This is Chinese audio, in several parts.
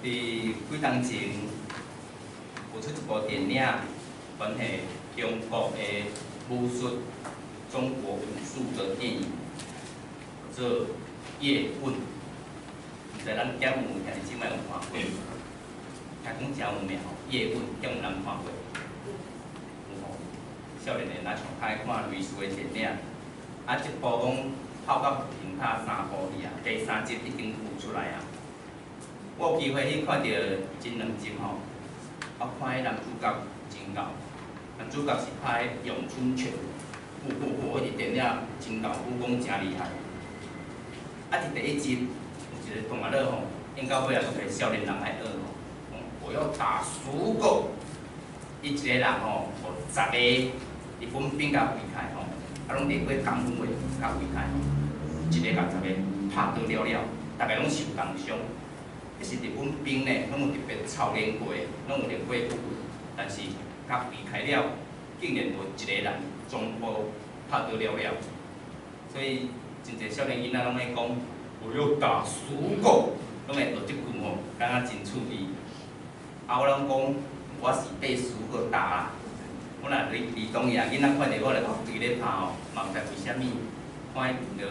伫几当前有出一部电影，关系中国的武术、中国武术的电影，叫做《叶问》。毋知咱减有听即摆有看过？听讲真有名吼，《叶问》减有人看过？有吼，少年的若上爱看类似的电影，啊，一部讲跑到评卡3部去啊，第3集已经浮出来啊。我有机会去看到前2集吼，我看迄男主角真够，男主角是拍咏春拳，迄个电影真够，武功真厉害。啊，伫第1集有一个同学仔吼，演到尾啊，都是少年人来学吼，我要打10个，伊一个人吼，互10个日本兵甲围开吼，啊，拢练过功夫的甲围开吼，一个甲10个拍倒了了，大家拢受重伤。迄是日本兵呢，拢有特别操练过，拢有练过武，但是甲围开了，竟然无一个人全部拍倒了了。所以真侪少年囡仔拢会讲，我要打10个，拢会学即句吼，感觉真趣味。啊，我拢讲我是被10个打啦。我若离当夜囡仔看到我来对咧拍吼，嘛毋知为虾米，看伊就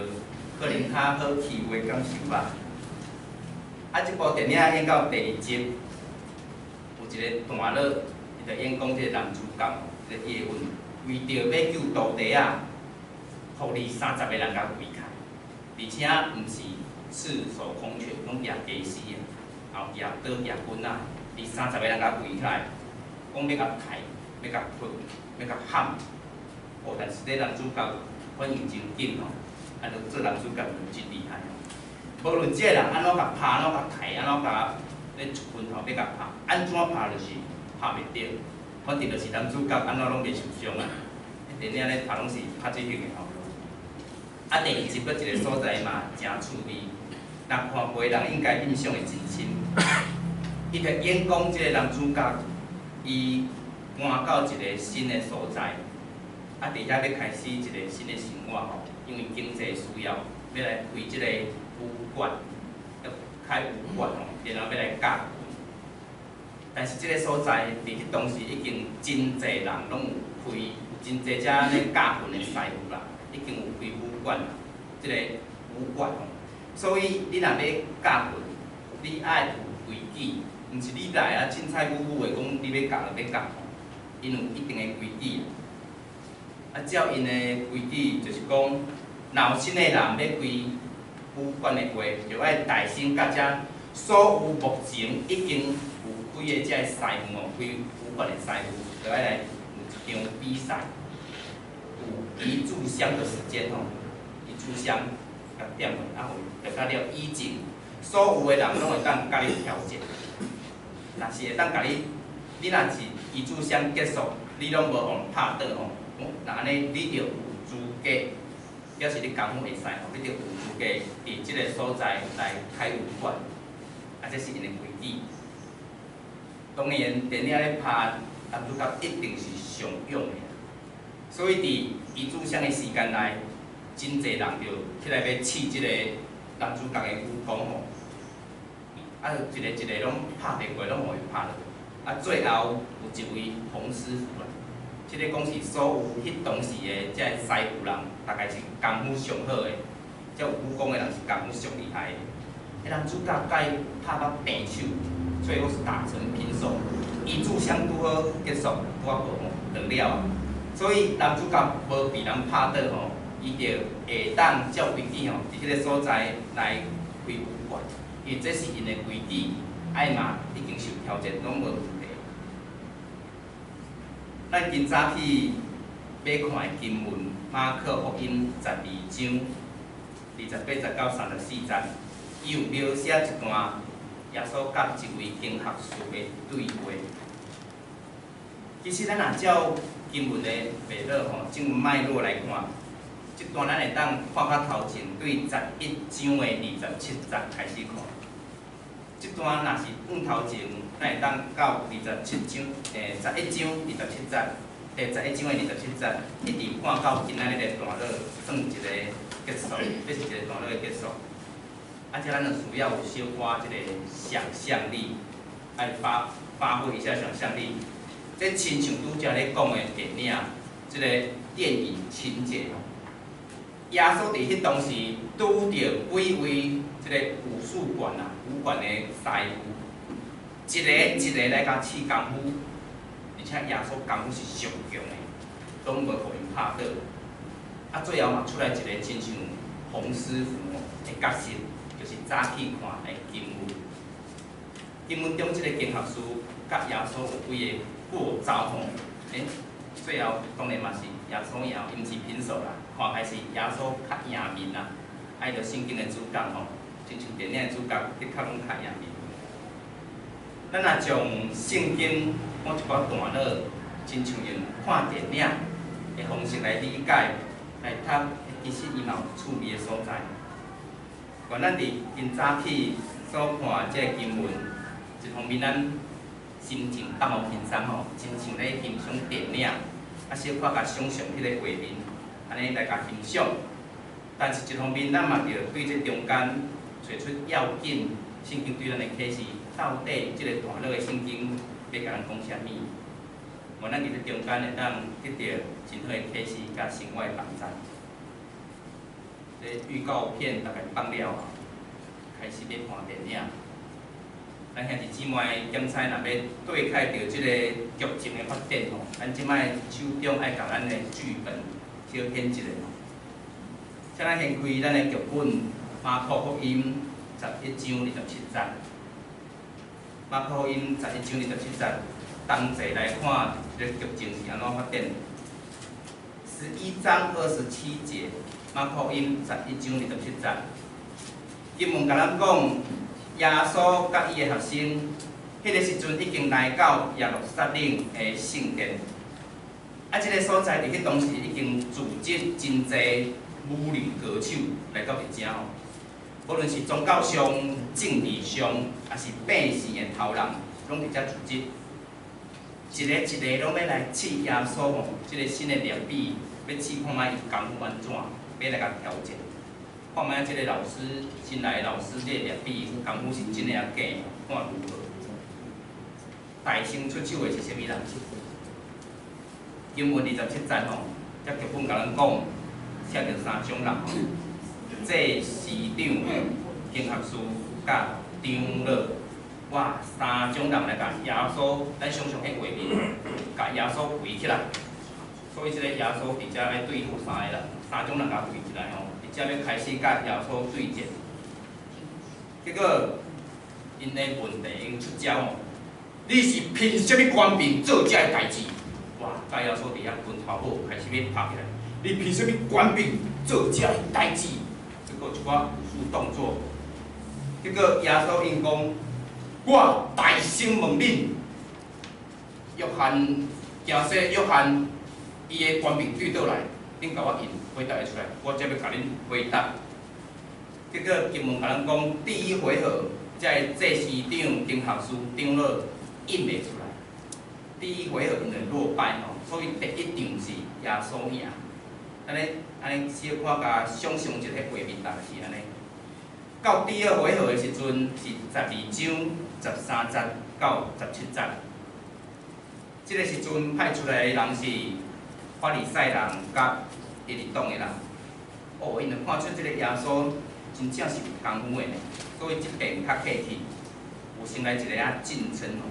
可能较好欺负的感受吧。啊，即部电影演到第2集，有一个段落，伊就演讲即个男主角，即个叶问，为着要救徒弟啊，互你30个人甲围开，而且毋是赤手空拳，拢举家私啊，后举刀举棍啊，你30个人甲围起来，讲要甲抬，要甲扑，要甲喊，哦，但是这男主角反应真紧吼，啊，就做男主角就真厉害。无论这个人安怎甲拍，安怎甲抬，安怎甲咧一分头要甲拍，安怎拍就是拍袂着，反正就是男主角安怎拢袂受伤啊。电影咧拍拢是拍即型的吼。啊，第2集佫一个所在嘛真趣味，若看过人应该印象会真深。伊着演讲即个男主角，伊搬到一个新的所在，啊，伫遐要开始一个新的生活吼，因为经济需要，要来开即个武馆，要开武馆吼，然后要来教拳。但是即个所在，伫迄当时已经真侪人拢有开，有真侪遮咧教拳的师傅啦，已经有开武馆啦，即个武馆吼。所以你若要教拳，你爱有规矩，毋是你来啊凊彩舞舞的讲你要教就要教吼，因有一定的规矩。啊，照因的规矩就是讲，若有新的人要开武馆的话，就爱大声甲遮所有目前已经有几个遮师傅哦，开武馆的师傅，就爱来有一场比赛，有一炷香的时间吼，一炷香甲点落，啊，就甲了以前所有的人拢会当甲你调节，若是会当甲你，你若是一炷香结束，你拢无互拍倒吼，那安尼你就有资格。表示你功夫会使吼，你就有资格伫即个所在来开武馆，啊，这是因的规矩。当然，电影咧拍男主角一定是上勇的，所以伫一炷香的时间内，真侪人就起来要试即个男主角的武功吼，啊，一个一个拢拍袂过，拢互伊拍落。啊，最后有一位洪师傅啦。即个讲是所有迄当时的遮师傅人，大概是功夫上好的，遮有武功的人是功夫上厉害的。迄男主角甲伊拍到平手，最后是打成平手，一炷香拄好结束，拄啊无断了啊。所以男主角无被人拍倒吼，伊就下当照规矩吼，伫即个所在来开武馆，因为这是因的规矩，爱嘛已经受条件，拢无。咱今早起要看经文马可福音12章28节到34节，伊有描写一段耶稣甲一位经学士的对话。其实咱若照经文的脉络吼，经文脉络来看，这段咱会当看较头前对11章的27节开始看。这段若是放头前，咱会当到27章11章27节，第11章的27节，一直看到今仔日的段落，算一个结束，这是一个段落的结束。啊，这咱就需要有小可即个想象力，爱发挥一下想象力。这亲像拄则咧讲的电影，即个电影情节吼。耶稣伫迄当时拄着几位即个武术馆啊、武馆的师傅，一个一个来甲试功夫，而且耶稣功夫是上强的，拢袂互因拍倒。啊，最后嘛出来一个亲像洪师傅的角色，就是早起看的经文。经文中即个经学师甲耶稣有几个过招吼，最后当然嘛是耶稣赢，因是平手啦。看开是耶稣较赢面啦，爱着圣经的主角吼，亲像电影的主角，的确拢较赢面。咱若从圣经看一寡段落，亲像用看电影的方式来理解、来读，其实伊嘛有趣味的所在。原咱伫今早起所看即个经文，一方面咱心情放互轻松吼，亲像咧欣赏电影，啊小可甲想象迄个画面，安尼来甲欣赏。但是一方面，咱嘛着对这中间找出要紧，圣经对咱的启示，到底即个段落的圣经要甲咱讲啥物？我咱伫这中间会当得到真好的启示甲生活的帮助。这预告片大概放了后，开始要看电影。咱兄弟姊妹检查若要对开着即个剧情的发展吼，咱即摆手中爱甲咱的剧本小显一下吼。请咱先开咱的剧本《马可福音》11章27节。马可福音11章27节，同齐来看这个剧情是安怎发展。11章27节，马可福音11章27节，经文甲咱讲。耶稣甲伊个学生，迄个时阵已经来到耶路撒冷的圣殿。啊，即个所在伫迄当时已经组织真侪舞女歌手来到迄遮吼。无论是宗教上、政治上，也是百姓的头人，拢伫遮组织。一个一个拢要来试耶稣吼，即个新的律比，要试看卖伊功夫安怎，要来甲调整。看卖即个老师新来的老师，即个律比功夫是真诶啊假？看如何？大声出手的是啥物人？经文27节吼，则剧本甲咱讲，写着3种人吼，这司长、经学师甲长老，哇，3种人来甲耶稣，咱想象迄画面，甲耶稣围起来。所以即个耶稣伫遮来对付3个人，3种人甲围起来吼。才要开始甲耶稣对战，结果因的问题因出招哦，你是凭啥物官兵做遮个代志？哇！甲耶稣伫遐拳头好，开始要拍起来。你凭啥物官兵做遮个代志？结果一寡武术动作，结果耶稣因讲：我大声问恁，约翰假设约翰伊的官兵对倒来，恁甲我引。回答会出来，我才要甲恁回答。结果经文甲咱讲，第一回合，这祭司长、经学师、长老引袂出来。第一回合因为落败吼，所以第一场是耶稣赢。安尼小可甲想象一下画面，大概是安尼。到第二回合的时阵是12章13节到17节。这个时阵派出来的人是法利赛人甲伊伫党的人，哦，因就看出即个耶稣真正是有功夫的呢，所以即边较客气，有先来一个敬称吼，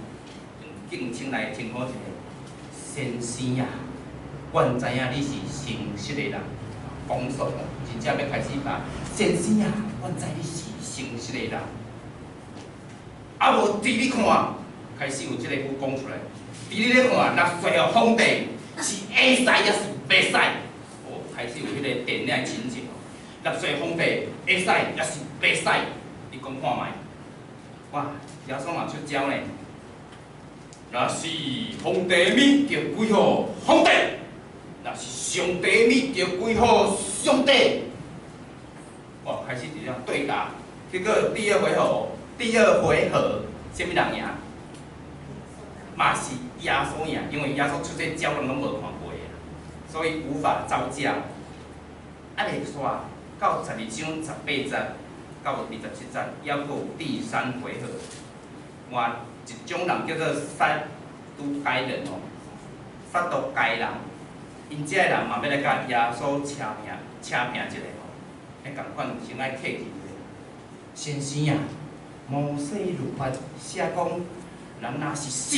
用敬称来称呼一下先生啊，阮知影你是诚实的人，讲述哦，真正要开始吧，先生啊，阮知你是诚实的人，啊无伫你看，开始有即个句讲出来，伫你咧看，纳粹哦皇帝是会使也是袂使。开始有迄个电影情节，纳粹皇帝会使也是袂使，你讲看卖。哇，耶稣嘛出招呢。若是皇帝咪着归乎皇帝，若是上帝咪着归乎上帝。哇，开始就要对答。结果第二回合，啥物人赢？嘛是耶稣赢，因为耶稣出这招人拢无看过的，所以无法招架。啊，袂煞到12章18节到27节，还佫有第3回合。换一种人叫做杀毒该人哦，杀毒该人，因这个人嘛要来甲耶稣请命一下吼，迄共款先爱客气者。先生啊，摩西律法写讲，人若是死，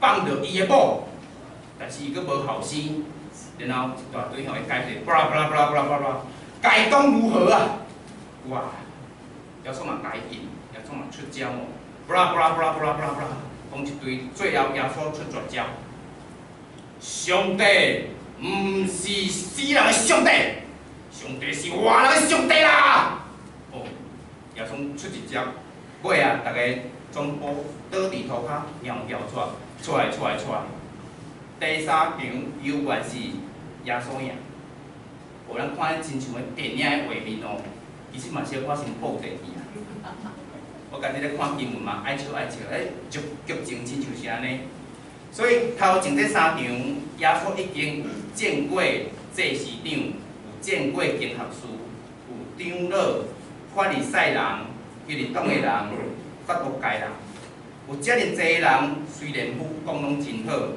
放着伊的某，但是伊佫无后生，然后一大堆向伊解释，巴拉巴拉巴拉巴拉巴拉，该当如何啊？哇！耶稣嘛解应，耶稣嘛出招哦，巴拉巴拉巴拉巴拉巴拉巴拉，讲一堆，最后耶稣出绝招。上帝毋是死人的上帝，上帝是活人的上帝啦！哦，耶稣出一招，尾啊，大家全部倒伫涂骹，尿尿出来。第3场犹原是耶稣赢，无咱看咧真像个电影的画面哦，其实嘛是我先报第2啊。我家己咧看经文嘛，爱笑，剧情真像是安尼。所以头前这3场，耶稣已经有见过祭司长，有见过经学士，有长老、法利赛人、希律党的人、法毒界人，有遮尔济人，虽然武功拢真好，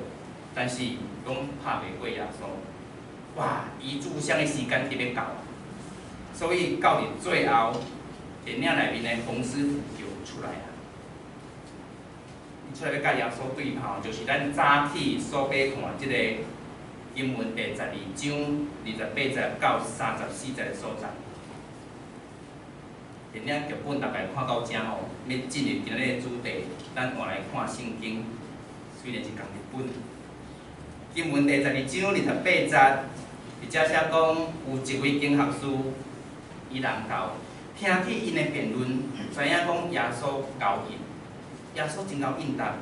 但是拢拍袂过耶稣。哇！伊炷香的时间特别到，所以到伫最后，电影内面的红狮就出来了。出来要甲耶稣对炮，就是咱早起所要看即个经文第12章28节到34节的所在。电影剧本大概看到这吼，要进入今日的主题，咱换来看圣经，虽然是同一本。经文第12章28节，伫遮写讲有一位经学士，伊人到听去因的辩论，知影讲耶稣交因。耶稣真够应答，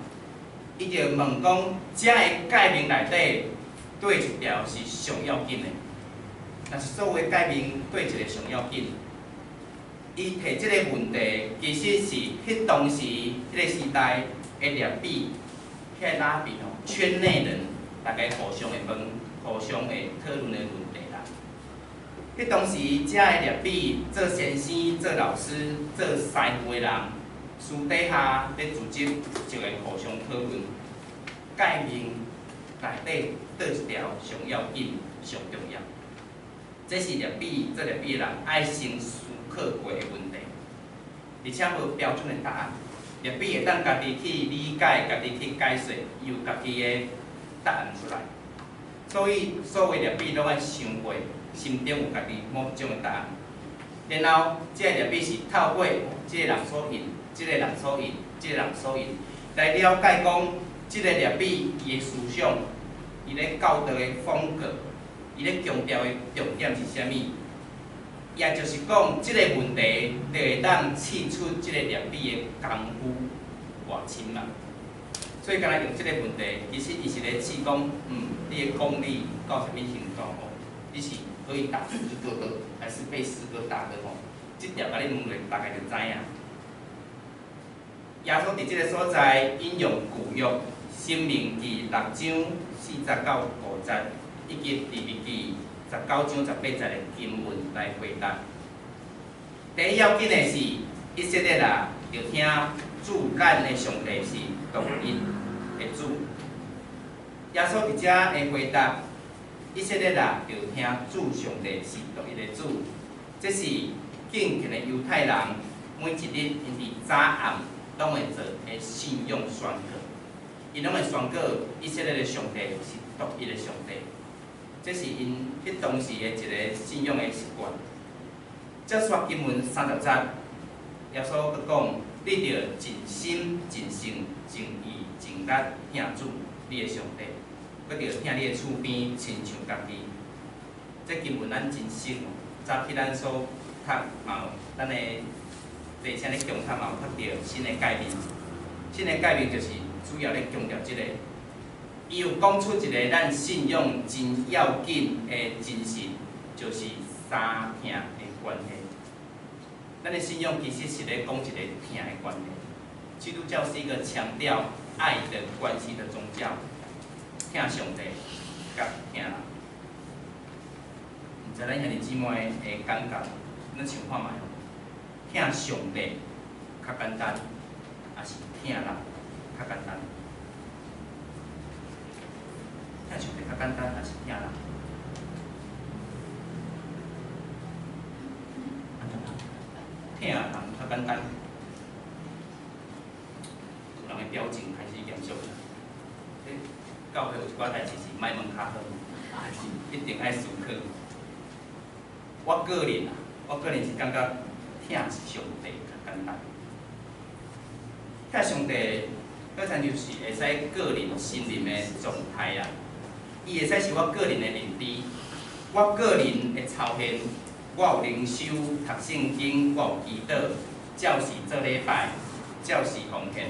伊就问讲：遮个诫命内底，对一条是上要紧的？若是所有的诫命对一个上要紧？伊提即个问题，其实是迄当时迄个时代的律比，迄个拉比吼，圈内人大家互相会问、互相会讨论的问题啦。迄当时遮个律比做先生、做老师、做师傅的人。私底下咧组织就会互相讨论，诫命内底倒一条上要紧、上重要。这是做律比的人爱先思考过的问题，而且无标准的答案。律比会当家己去理解、家己去解释，有家己的答案出来。所以，所有律比拢爱想过，心中有家己某种的答案。然后，这个律比是透过这个人所引。即个人所引，来了解讲，即个律比伊的思想，伊咧教导的风格，伊咧强调的重点是啥物？也就是讲，即个问题就会当试出即个律比的功夫偌深嘛。所以，敢若用即个问题，其实伊是咧试讲，你的功力到什么程度吼？你是可以打诗歌的，还是被诗歌打的吼？即条甲你问落，大概就知影。耶稣伫即个所在引用旧约《申命记》6章40到50节，以及利未记19章18节的经文来回答。第一要紧的是，以色列人要听主咱的上帝是独一的主。耶稣伫遮的回答，以色列人要听主上帝是独一的主。这是敬虔的犹太人每一日因伫早暗。拢会做的信用宣告，因拢会宣告以色列的上帝是独一的上帝，这是因迄当时的一个信用的习惯。这说经文30节，耶稣佮讲：你着尽心、尽性、尽意、尽力听主你的上帝，佮着听你的厝边亲像家己。这经文咱真熟，早起咱所读嘛，咱的。第啥咧强调嘛，有读到新的诫命，新的诫命就是主要咧强调即个，伊有讲出一个咱信用真要紧的精神，就是三听的关系。咱的信用其实是咧讲一个听的关系。基督教是一个强调爱的关系的宗教，听上帝，甲听人。毋知咱兄弟姊妹会感觉，咱想看觅。疼上帝较简单，还是疼人较简单？疼上帝较简单，还是疼人？疼人较简单。有人的表情开始严肃了。教会有一寡代志是莫问较好，一定爱思考。我个人是感觉疼上帝较简单。疼上帝，好像就是会使个人心灵的状态啊。伊会使是我个人的认知，我个人的操练，我有灵修、读圣经，我有祈祷，照时做礼拜，照时奉献。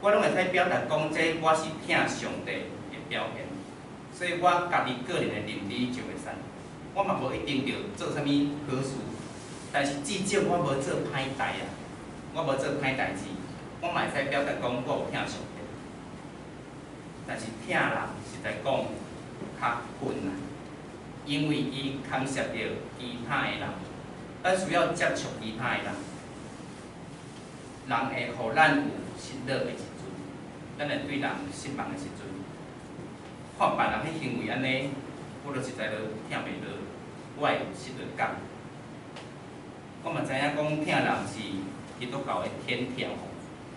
我拢会使表达讲，这我是疼上帝的表现。所以我家己个人的认知就会使。我嘛无一定着做啥物好事，但是至少我无做歹代啊，我无做歹代志，我嘛会使表达讲我有疼上帝。但是疼人实在讲较困难，因为伊牵涉到其他的人，咱需要接触其他的人，人会互咱有失落的时阵，咱会对人失望的时阵，看别人迄行为安尼，我就实在就疼袂落，我会有失落感。我嘛知影讲疼人是基督教的天条，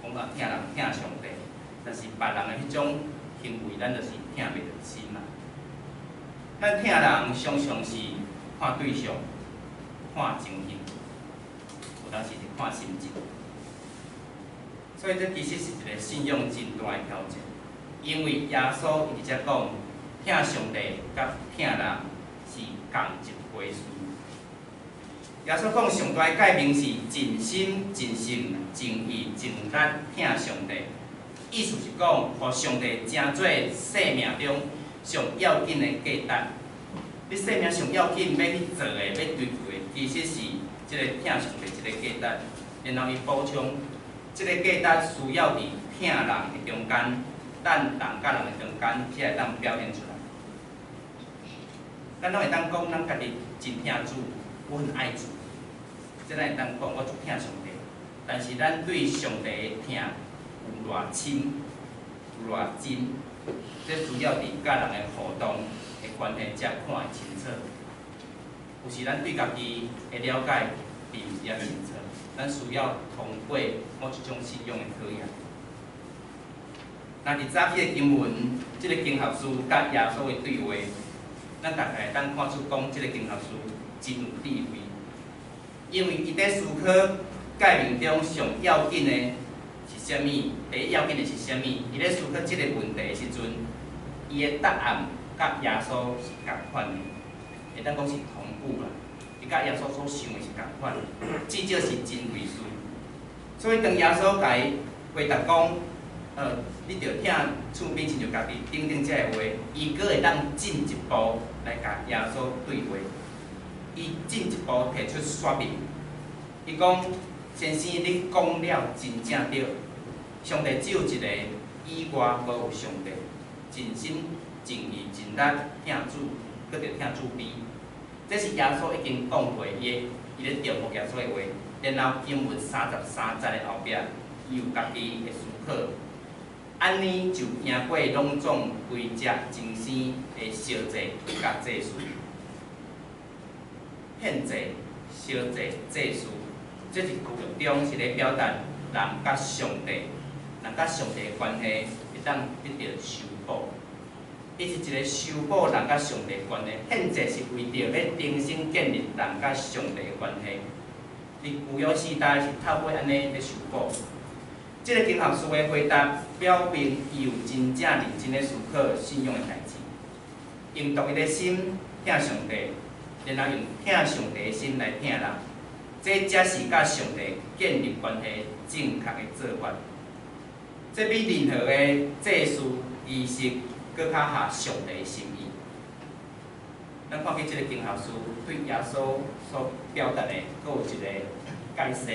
讲啊疼人疼上帝，但是别人的迄种行为，咱就是疼袂落心啦。咱疼人常常是看对象、看情形，有当时是看心情。所以这其实是一个信仰真大的挑战，因为耶稣伊直接讲，疼上帝甲疼人是同一回事。耶稣讲上大的诫命是尽心、尽性、尽意、尽力疼上帝，意思是讲，互上帝成做生命中上要紧的价值。你生命上要紧要去做的、要追求的，其实是即个疼上帝即个价值。然后伊补充，即个价值需要伫疼人的中间，咱人甲人的中间，才会当表现出来。咱拢会当讲，咱家己真疼主，我很爱主，即咱会当讲我足疼上帝。但是咱对上帝的疼有偌深、有偌真，这需要伫甲人的互动的关系才看会清楚。有时咱对家己的了解并毋是遐清楚，咱需要通过某一种信仰的考验。那伫早起的经文，即个经学书甲耶稣的对话，咱大概会当看出讲，即个经学书真有智慧，因为伊在思考诫命中上要紧的是啥物，第一要紧的是啥物？伊咧思考即个问题的时阵，伊的答案甲耶稣是共款的，会当讲是同步啦。伊甲耶稣所想的是共款，至少是真类似。所以当耶稣甲伊回答讲，你着听厝边亲像家己顶顶遮个话，伊阁会当进一步来甲耶稣对话。伊进一步提出说明，伊讲：先生，你讲了真正对，上帝只有一个，以外无有上帝。尽心、尽意、尽力疼主，搁着疼主悲。这是耶稣已经讲过伊咧重复耶稣的话。然后经文33节的后壁，伊有家己的思考。安尼就行过拢总规则精生的烧祭甲祭祀，献祭、烧祭、祭祀，这是剧中是咧表达人甲上帝、人甲上帝的关系会当得到修补。伊是一个修补人甲上帝的关系，献祭是为着要重新建立人甲上帝的关系。伫旧约时代是透过安尼咧修补。这个经学师的回答表明，伊有真正认真咧思考信仰的代志，用独一的心疼上帝，然后用疼上帝的心来疼人，这才是甲上帝建立关系正确的做法。这比任何的祭祀仪式搁较合上帝的心意。咱看见这个经学师对耶稣所表达的，阁有一个解释，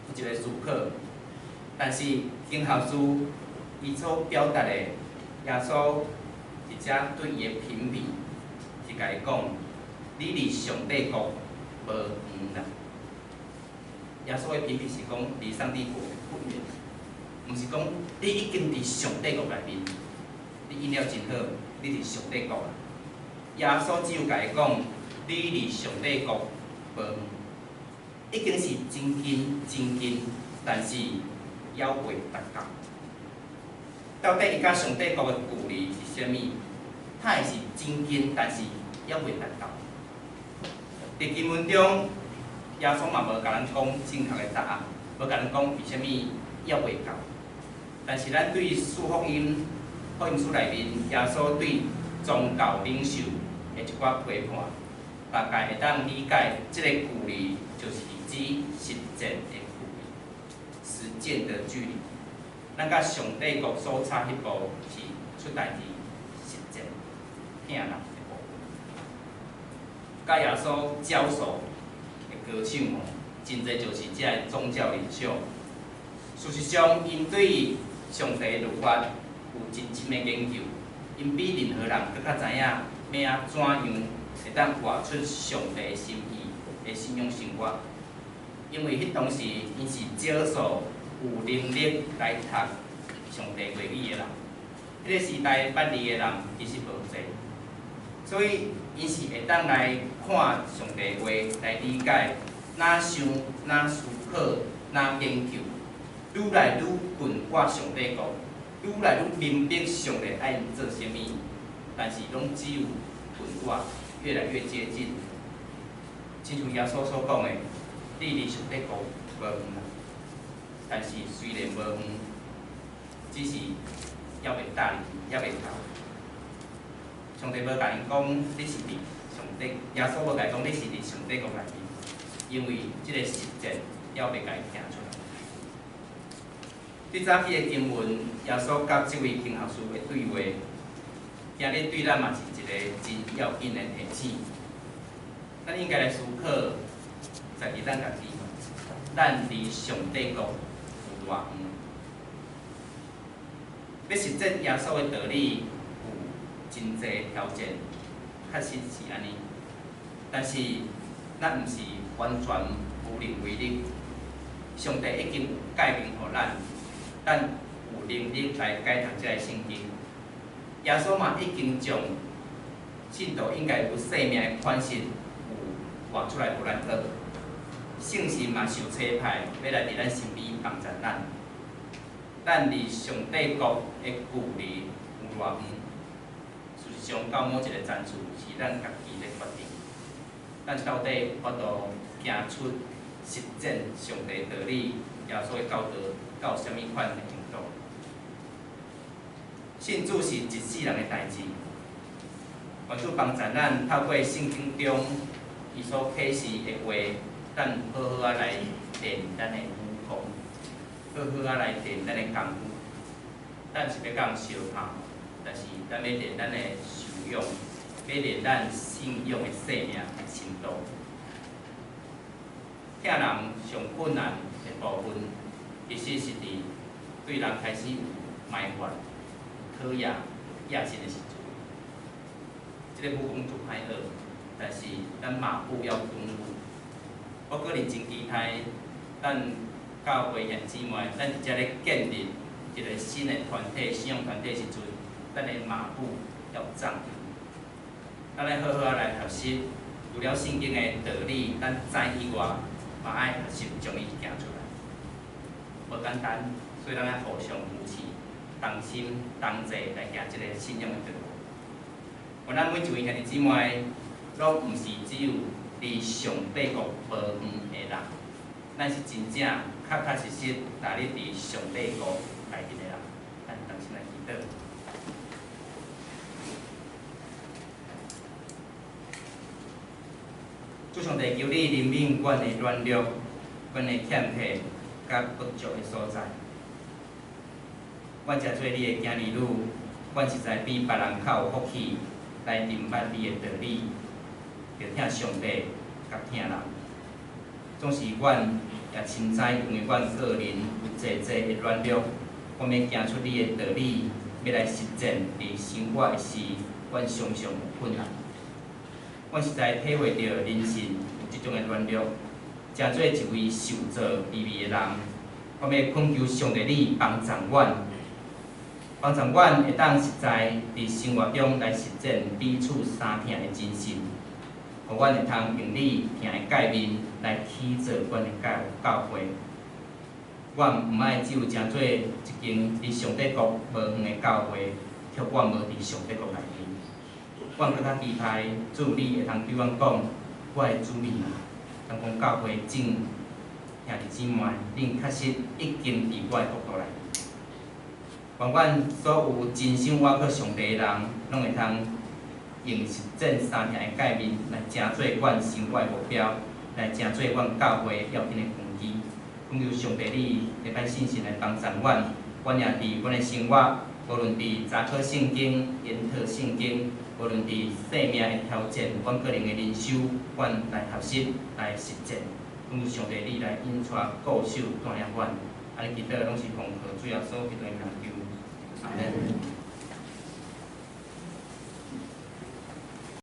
有一个思考。但是经学师伊所表达的，耶稣直接对伊的评比，是甲伊讲：你离上帝国无远啦。耶稣的评比是讲离上帝国不远，毋是讲你已经伫上帝国内面，你应了真好，你伫上帝国啦。耶稣只有甲伊讲，你离上帝国无远，已经是真近，但是还未达到。到底伊甲上帝国的距离是啥物？它会是真近，但是还未达到。伫经文中，耶稣嘛无甲咱讲正确的答案，无甲咱讲为虾米还未到。但是咱对福音书内面，耶稣对宗教领袖的一寡批判，大概会当理解即个距离就是指实践的距离，实践的距离。咱甲上帝国所差迄步是出代志实践，听人的部分。甲耶稣教授的歌唱吼，真侪就是遮个宗教领袖。事实上，因对上帝律法有真深的研究，因比任何人更较知影要怎样会当活出上帝的心意的信仰生活。因为迄当时因是少数有能力来读上帝话语的人，迄个时代捌字的人其实无济，所以因是会当来看上帝话来理解，哪想哪思考哪研究，愈来愈近我上帝国，愈来愈明白上帝爱因做啥物，但是拢只有近我，越来越接近。亲像耶稣所讲的，你离上帝国无远啦。但是虽然无远，只是还未达，还未到。上帝无甲因讲你是伫上帝，耶稣无甲伊讲你是伫上帝国内面，因为即个实践还未甲伊行出来。伫早起的经文，耶稣甲即位经学师的对话，今日对咱嘛是一个真要紧的提醒。咱应该来思考，在伫咱家己，咱离上帝国有偌远？要实践耶稣的道理，有真侪条件，确实是安尼。但是咱毋是完全无能为力，上帝已经有解明互咱，咱有能力来解读即个圣经。耶稣嘛已经将信徒应该有生命的款式有画出来互咱学。圣神嘛受差派，要来伫咱身边帮助咱。咱离上帝国的距离有偌远？事实上，到某一个层次是咱家己的决定。咱到底法度行出实践上帝道理、耶稣的教导到什么款的程度？信主是一世人的代志。愿主帮助咱透过圣经中伊所启示的话。咱好好啊来练咱的武功，好好啊来练咱的功夫。咱是要讲相拍，但是咱要练咱的修养，要练咱信仰的生命的深度。听人上困难的部分，其实是伫对人开始有埋怨、讨厌、野心的时阵。这个武功就歹学，但是咱马步要蹲步。我个人真期待，咱教会兄姊妹，咱伫遮咧建立一个新的团体、信仰团体时阵，咱的马步要站稳。咱来好好啊来学习，除了圣经的道理，咱知以外，嘛爱学习将伊行出来。无简单，所以咱爱互相扶持，同心同齐来行即个信仰的道路。我咱每一位兄弟姊妹，拢毋是只有离上帝国无远的人，咱是真正确实实来咧伫上帝国内面的人，咱同心来祈祷。主上帝求你怜悯阮的软弱、阮的欠缺、甲不足的所在。阮诚做你的囝儿女，阮实在比别人较有福气来明白你的道理。着听上帝，甲听人。总是阮也深知，因为阮个人有济济的软弱，阮要行出你的道理，要来实践伫生活的时，阮常常有困难。阮实在体会到人生有即种的软弱，诚做一位受造卑微的人。我们要恳求上帝你帮助阮，帮助阮会当实在伫生活中来实践彼此相疼的精神，互阮会通用你疼的诫命来起造阮的教会。阮毋爱只有诚做一间伫上帝国无远的教会，却阮无伫上帝国内面。阮更较期待主你会通对阮讲，我的主民啊，当讲教会正兄弟姊妹，恁确实已经伫我的国度内。愿阮所有真心倚靠上帝的人，拢会通用实践三条的诫命来成做阮生活的目标，来成做阮教会要紧的根基。恳求上帝你礼拜信心来帮助阮，阮也伫阮的生活，无论伫查考圣经、研讨圣经，无论伫生命的挑战，阮个人的人修，阮来学习来实践。恳求上帝你来引带、固守、带领阮，安尼祈祷拢是奉靠主耶稣基督的名求。